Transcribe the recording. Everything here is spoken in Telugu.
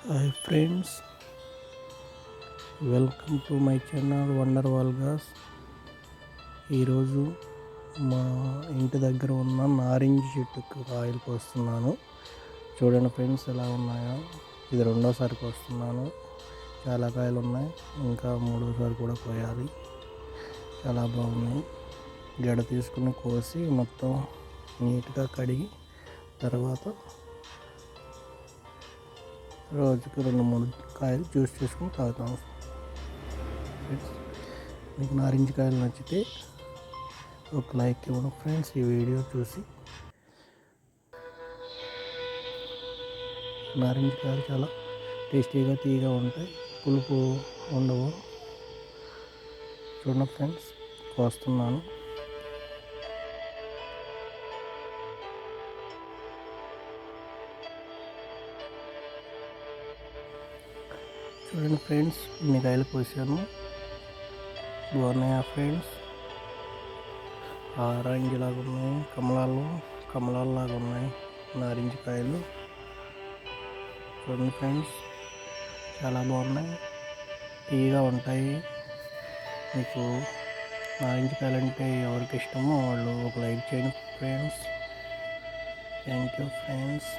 Hi friends, welcome to my channel wonder vlogs. ఈరోజు మా ఇంటి దగ్గర ఉన్న నారింజ చెట్టుకు కాయలు కోస్తున్నాను. చూడండి ఫ్రెండ్స్ ఎలా ఉన్నాయో. ఇది రెండోసారి కోస్తున్నాను. చాలా కాయలు ఉన్నాయి, ఇంకా మూడోసారి కూడా కోయాలి. చాలా బాగున్నాయి. గడ తీసుకుని కోసి మొత్తం నీట్గా కడిగి తర్వాత రోజుకి 2-3 కాయలు జ్యూస్ చేసుకుని తాగుతాము. మీకు నారింజ కాయలు నచ్చితే ఒక లైక్ ఇవ్వండి ఫ్రెండ్స్. ఈ వీడియో చూసి నారింజ కాయలు చాలా టేస్టీగా తీయగా ఉంటాయి, పులుపు ఉండవు. చూడండి ఫ్రెండ్స్, కోస్తున్నాను. చూడండి ఫ్రెండ్స్, ఇన్ని కాయలు కోసాను. బాగున్నాయా ఫ్రెండ్స్? ఆరెంజ్ లాగా ఉన్నాయి, కమలాలు ఉన్నాయి నారింజ కాయలు. చూడండి ఫ్రెండ్స్, చాలా బాగున్నాయి, తీయగా ఉంటాయి. మీకు నారింజ కాయలు అంటే ఎవరికి ఇష్టమో వాళ్ళు ఒక లైక్ చేయండి ఫ్రెండ్స్. Thank you friends.